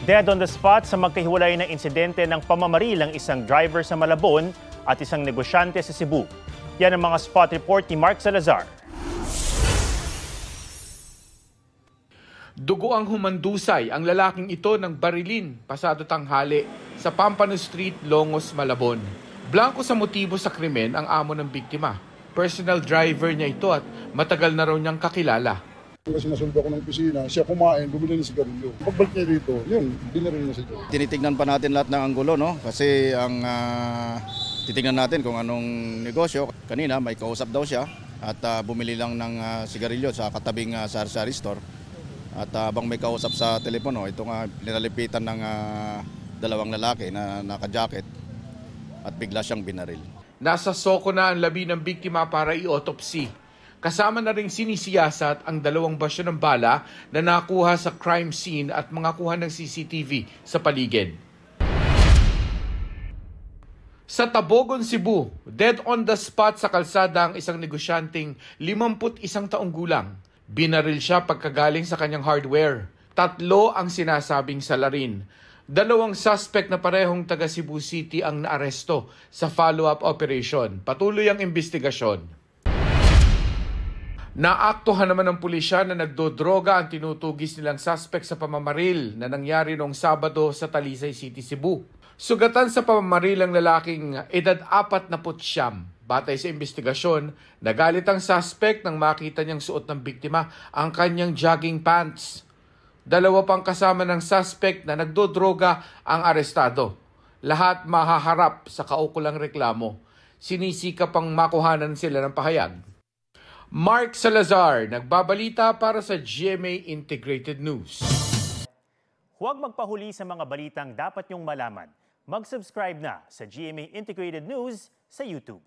Dead on the spot sa magkahiwalay na insidente ng pamamaril ng isang driver sa Malabon at isang negosyante sa Cebu. Yan ang mga spot report ni Mark Salazar. Dugo ang humandusay ang lalaking ito ng barilin pasado tanghali sa Pampano Street, Longos, Malabon. Blanco sa motibo sa krimen ang amo ng biktima. Personal driver niya ito at matagal na raw niyang kakilala. Kasi nasulba ko ng opisina, siya kumain, bumili ng sigarilyo. Pagbalik niya dito, yun, binaril niya siya. Tinitignan pa natin lahat ng anggulo, no? Kasi ang titignan natin kung anong negosyo. Kanina may kausap daw siya at bumili lang ng sigarilyo sa katabing sari-sari store. At habang may kausap sa telepono, ito nga nilalipitan ng dalawang lalaki na naka-jacket at bigla siyang binaril. Nasa soko na ang labi ng biktima para i-autopsy. Kasama na rin sinisiyasat ang 2 basyo ng bala na nakuha sa crime scene at mga kuha ng CCTV sa paligid. Sa Tabogon, Cebu, dead on the spot sa kalsada ang isang negosyanteng 51 taong gulang. Binaril siya pagkagaling sa kanyang hardware. 3 ang sinasabing salarin. 2 suspect na parehong taga Cebu City ang naaresto sa follow-up operation. Patuloy ang investigasyon. Naaktuhan naman ng pulisya na nagdodroga ang tinutugis nilang suspect sa pamamaril na nangyari noong Sabado sa Talisay City, Cebu. Sugatan sa pamamaril ang lalaking edad 49. Batay sa investigasyon, nagalit ang suspect nang makita niyang suot ng biktima ang kanyang jogging pants. 2 pang kasama ng suspect na nagdodroga ang arestado. Lahat mahaharap sa kaukulang reklamo. Sinisika pang makuhanan sila ng pahayag. Mark Salazar, nagbabalita para sa GMA Integrated News. Huwag magpahuli sa mga balitang dapat niyong malaman. Mag-subscribe na sa GMA Integrated News sa YouTube.